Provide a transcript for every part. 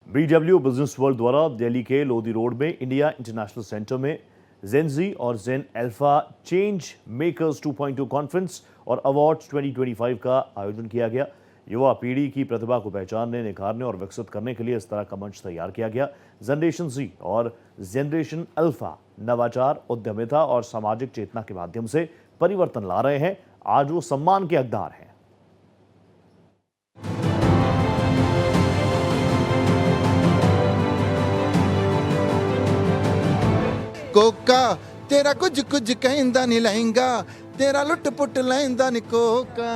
BW business world द्वारा दिल्ली के Lodhi road में इंडिया इंटरनेशनल सेंटर में जेनजी और जेन अल्फा चेंज मेकर्स 2.2 कॉन्फ्रेंस और अवार्ड्स 2025 का आयोजन किया गया। युवा पीढ़ी की प्रतिभा को पहचानने, निखारने और विकसित करने के लिए इस तरह का मंच तैयार किया गया। जनरेशन जी और जनरेशन अल्फा नवाचार, उद्यमिता और सामाजिक चेतना के माध्यम से परिवर्तन ला रहे हैं। आज वो सम्मान के हकदार हैं। कोका तेरा कुछ कुछ कहंदा नहीं लहंगा, तेरा लुट पुट लहंदा नहीं कोका।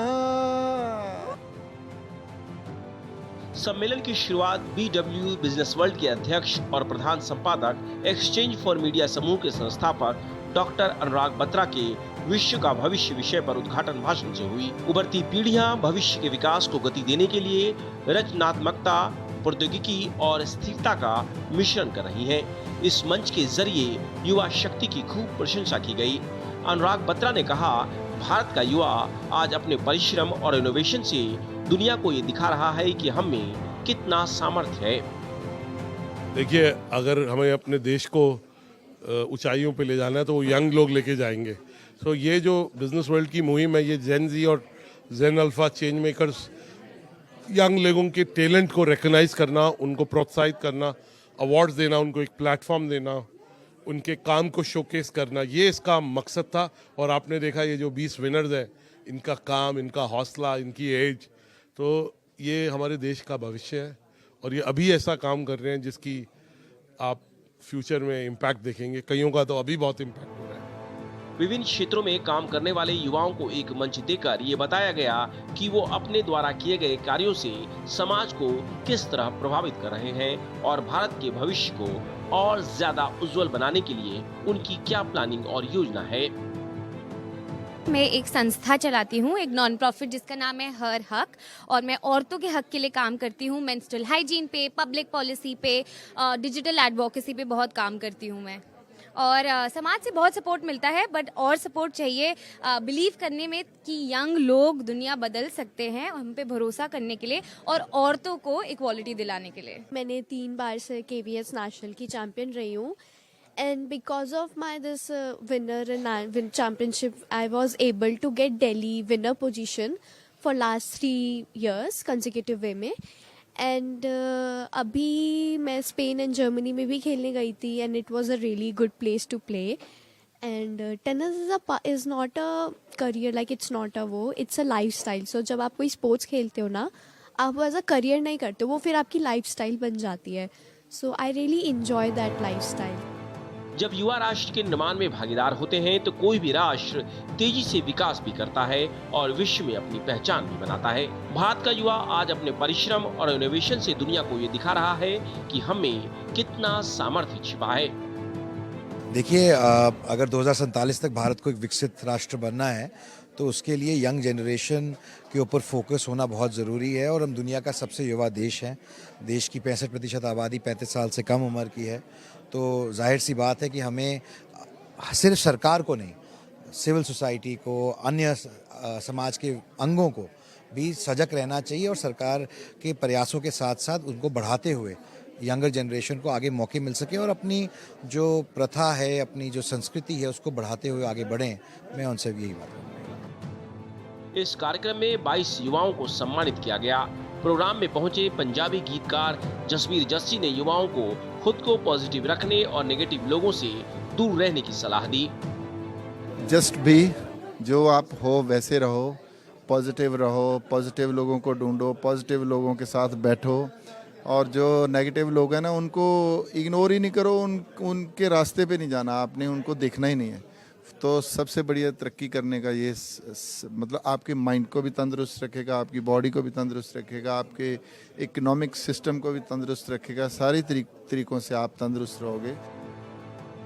सम्मेलन की शुरुआत BW बिजनेस वर्ल्ड के अध्यक्ष और प्रधान संपादक एक्सचेंज फॉर मीडिया समूह के संस्थापक डॉक्टर अनुराग बत्रा के विश्व का भविष्य विषय पर उद्घाटन भाषण से हुई। उभरती पीढ़ियां भविष्य के विकास को गति देने के लिए रचनात्मकता, प्रौद्योगिकी और स्थिरता का मिश्रण कर रही हैं। इस मंच के जरिए युवा शक्ति की खूब प्रशंसा की गई। अनुराग बत्रा ने कहा, भारत का युवा आज अपने परिश्रम और इनोवेशन से दुनिया को ये दिखा रहा है कि हम में कितना सामर्थ्य है। देखिए, अगर हमें अपने देश को ऊंचाइयों पे ले जाना है तो वो यंग लोग लेके जाएंगे। तो ये जो बिजनेस वर्ल्ड की मुहिम है, ये जेन जी और जेन अल्फा चेंज मेकर्स, यंग लोगों के टैलेंट को रिकॉग्नाइज करना, उनको प्रोत्साहित करना, अवार्ड्स देना, उनको एक प्लेटफॉर्म देना, उनके काम को शोकेस करना, ये इसका मकसद था। और आपने देखा ये जो 20 विनर्स हैं, इनका काम, इनका हौसला, इनकी एज, तो ये हमारे देश का भविष्य है। और ये अभी ऐसा काम कर रहे हैं जिसकी आप फ्यूचर में इम्पैक्ट देखेंगे। कईयों का तो अभी बहुत इम्पैक्ट हो रहा है। विभिन्न क्षेत्रों में काम करने वाले युवाओं को एक मंच देकर ये बताया गया कि वो अपने द्वारा किए गए कार्यों से समाज को किस तरह प्रभावित कर रहे हैं और भारत के भविष्य को और ज्यादा उज्जवल बनाने के लिए उनकी क्या प्लानिंग और योजना है। मैं एक संस्था चलाती हूँ, एक नॉन प्रॉफिट, जिसका नाम है हर हक, और मैं औरतों के हक के लिए काम करती हूँ। मेंस्ट्रुअल हाइजीन पे, पब्लिक पॉलिसी पे, डिजिटल एडवोकेसी पे बहुत काम करती हूँ मैं। और समाज से बहुत सपोर्ट मिलता है, बट और सपोर्ट चाहिए बिलीव करने में कि यंग लोग दुनिया बदल सकते हैं, हम पे भरोसा करने के लिए और औरतों को इक्वालिटी दिलाने के लिए। मैंने 3 बार से KVS नेशनल की चैम्पियन रही हूँ, and because of my this winner in championship, I was able to get Delhi winner position for last 3 years consecutive way में। एंड अभी मैं स्पेन एंड जर्मनी में भी खेलने गई थी, and it was a really good place to play. And tennis is not a career, like it's not a वो, it's a lifestyle. So जब आप कोई स्पोर्ट्स खेलते हो ना, आप वो एज अ करियर नहीं करते, वो फिर आपकी लाइफ स्टाइल बन जाती है। So I really enjoy that lifestyle. जब युवा राष्ट्र के निर्माण में भागीदार होते हैं तो कोई भी राष्ट्र तेजी से विकास भी करता है और विश्व में अपनी पहचान भी बनाता है। भारत का युवा आज अपने परिश्रम और इनोवेशन से दुनिया को ये दिखा रहा है कि हम में कितना सामर्थ्य छिपा है। देखिए, अगर 2047 तक भारत को एक विकसित राष्ट्र बनना है तो उसके लिए यंग जनरेशन के ऊपर फोकस होना बहुत ज़रूरी है। और हम दुनिया का सबसे युवा देश हैं। देश की 65% आबादी 35 साल से कम उम्र की है। तो जाहिर सी बात है कि हमें सिर्फ सरकार को नहीं, सिविल सोसाइटी को, अन्य समाज के अंगों को भी सजग रहना चाहिए और सरकार के प्रयासों के साथ साथ उनको बढ़ाते हुए यंगर जनरेशन को आगे मौके मिल सके और अपनी जो प्रथा है, अपनी जो संस्कृति है, उसको बढ़ाते हुए आगे बढ़ें। मैं उनसे यही बात करूँगा। इस कार्यक्रम में 22 युवाओं को सम्मानित किया गया। प्रोग्राम में पहुंचे पंजाबी गीतकार जसबीर जस्सी ने युवाओं को खुद को पॉजिटिव रखने और नेगेटिव लोगों से दूर रहने की सलाह दी। जस्ट भी जो आप हो वैसे रहो, पॉजिटिव रहो, पॉजिटिव लोगों को ढूंढो, पॉजिटिव लोगों के साथ बैठो और जो नेगेटिव लोग हैं ना, उनको इग्नोर ही नहीं करो, उनके रास्ते पे नहीं जाना, आपने उनको देखना ही नहीं है। तो सबसे बढ़िया तरक्की करने का ये मतलब आपके माइंड को भी तंदुरुस्त रखेगा, आपकी बॉडी को भी तंदुरुस्त रखेगा, आपके इकोनॉमिक सिस्टम को भी तंदुरुस्त रखेगा। सारी तरीकों से आप तंदुरुस्त रहोगे।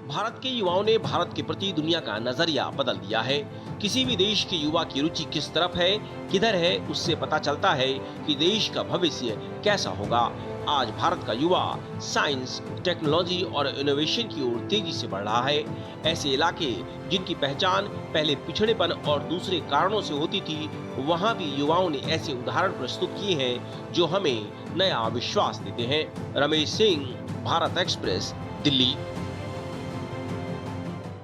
भारत के युवाओं ने भारत के प्रति दुनिया का नजरिया बदल दिया है। किसी भी देश के युवा की रुचि किस तरफ है, किधर है, उससे पता चलता है कि देश का भविष्य कैसा होगा। आज भारत का युवा साइंस, टेक्नोलॉजी और इनोवेशन की ओर तेजी से बढ़ रहा है। ऐसे इलाके जिनकी पहचान पहले पिछड़ेपन और दूसरे कारणों से होती थी, वहां भी युवाओं ने ऐसे उदाहरण प्रस्तुत किए हैं जो हमें नया विश्वास देते हैं। रमेश सिंह, भारत एक्सप्रेस, दिल्ली।